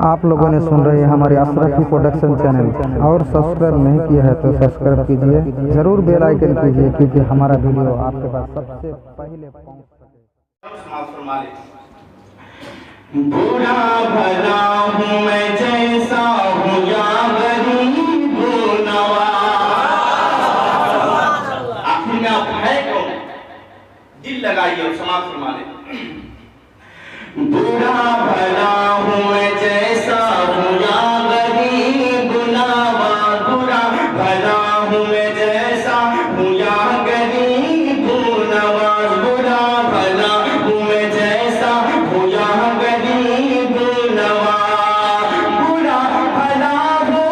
आप लोगों ने सुन रहे हैं हमारे अशरफी प्रोडक्शन चैनल, और सब्सक्राइब नहीं किया है तो सब्सक्राइब कीजिए, जरूर बेल आइकन कीजिए क्योंकि हमारा वीडियो आपके पास सबसे पहले पहुंच सके। बुरा भला हूँ मैं जैसा हूँ या गरीब नवाज। आखिर में आप है कौन? दिल लगाइए और समाप्त फरमा ले। बुरा भला हूँ मैं जैसा हूँ या गरीब नवाज। बुरा भला हूँ मैं जैसा हूँ या गरीब नवाज। बुरा भला हूँ मैं जैसा हूँ या गरीब नवाज। बुरा भला हो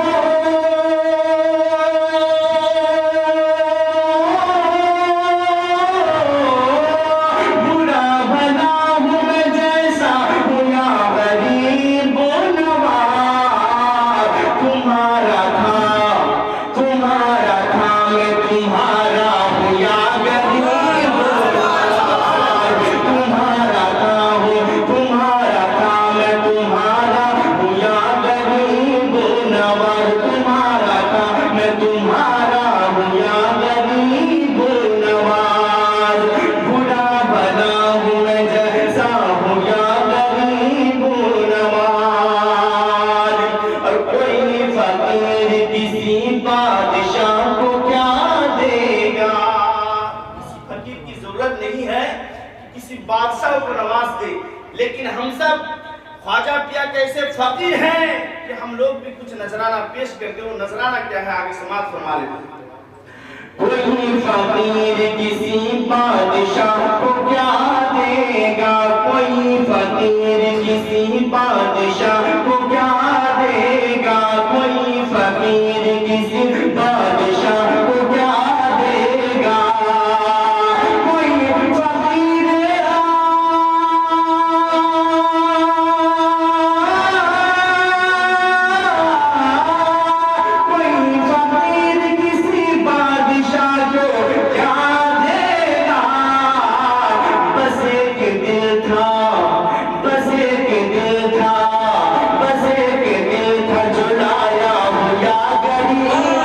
बुरा भला हूँ मैं जैसा हूँ या गरीब नवाज। तुम्हारा था मैं तुम्हारा हूँ या गरीब नवाज। तुम्हारा था मैं तुम्हारा हूँ या गरीब नवाज। तुम्हारा था मैं तुम्हारा हूँ या गरीब नवाज। बुरा भला हूँ मैं जैसा हूँ या गरीब नवाज। और कोई फकीर किसी बादशाह को क्या देगा? किसी फकीर की जरूरत नहीं है कि किसी बादशाह को नवाज दे, लेकिन हम सब ख्वाजा पिया कैसे फकीर हैं कि हम लोग भी कुछ नजराना पेश करते हो। नजराना क्या है आगे समाप्त फरमा लेते। कोई फकीर किसी बादशाह को क्या देगा? कोई फकीर किसी बादशाह को क्या देगा? कोई फकीर किसी बादशाह को क्या देगा? कोई फकीर किसी बादशाह को क्या देगा? बस एक दिल था, बस एक दिल था, बस एक दिल था जो लाया हो या गरीब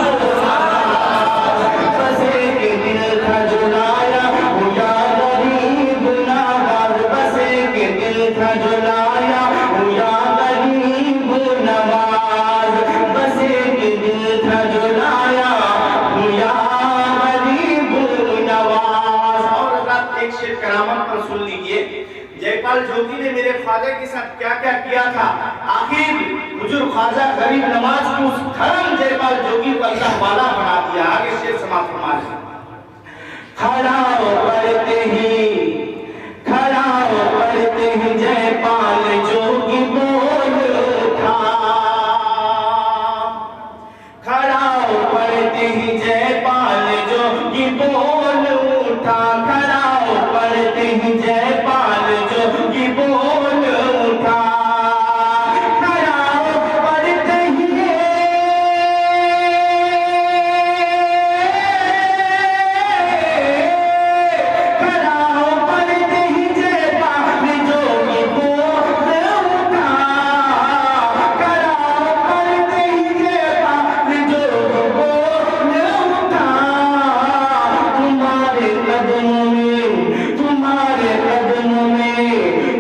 नवाज। बस एक दिल था जो लाया हो या गरीब नवाज। बस एक दिल था जो लाया हो या गरीब नवाज। बस एक दिल था जो लाया हो या गरीब नवाज। और रात एक शेर करामत पर सुन लीजिए। जयपाल जोगी ने मेरे ख्वाजा के साथ क्या क्या किया था। आखिर हुजूर ख्वाजा गरीब नवाज को उस धर्म जयपाल जोगी को अल्लाह वाला बना दिया। आगे शेर समाप्त फरमा लीजिए। खड़ा पढ़ते ही जयपाल जोगी बोल उठा। खड़ा पढ़ते ही जयपाल जोगी बोल उठा। खड़ा पढ़ते ही जयपाल जोगी बोल उठा। खड़ा पढ़ते ही जयपाल जोगी बोल उठा। खड़ा पढ़ते ही जयपाल जोगी बोल उठा।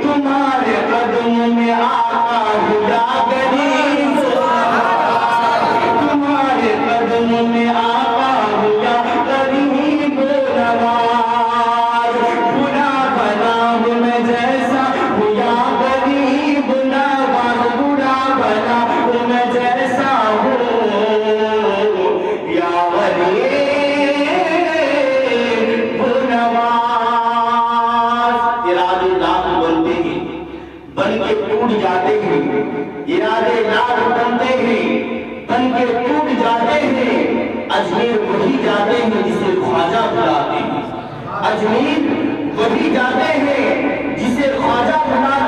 तुम्हारे कदमों में आका हुआ गरीब नवाज। तुम्हारे कदमों में आका हुआ गरीब नवाज। बुरा भला हूँ मैं जैसा हुआ गरीब नवाज। बुरा भला हूँ मैं जैसा हूँ या गरीब नवाज। इरादे लाख बनते हैं, बन के टूट जाते हैं। इरादे लाख बनते हैं, बन के टूट जाते हैं। अजमेर वही जाते हैं जिसे ख्वाजा बुलाते हैं। अजमेर वही जाते हैं जिसे ख्वाजा बुलाते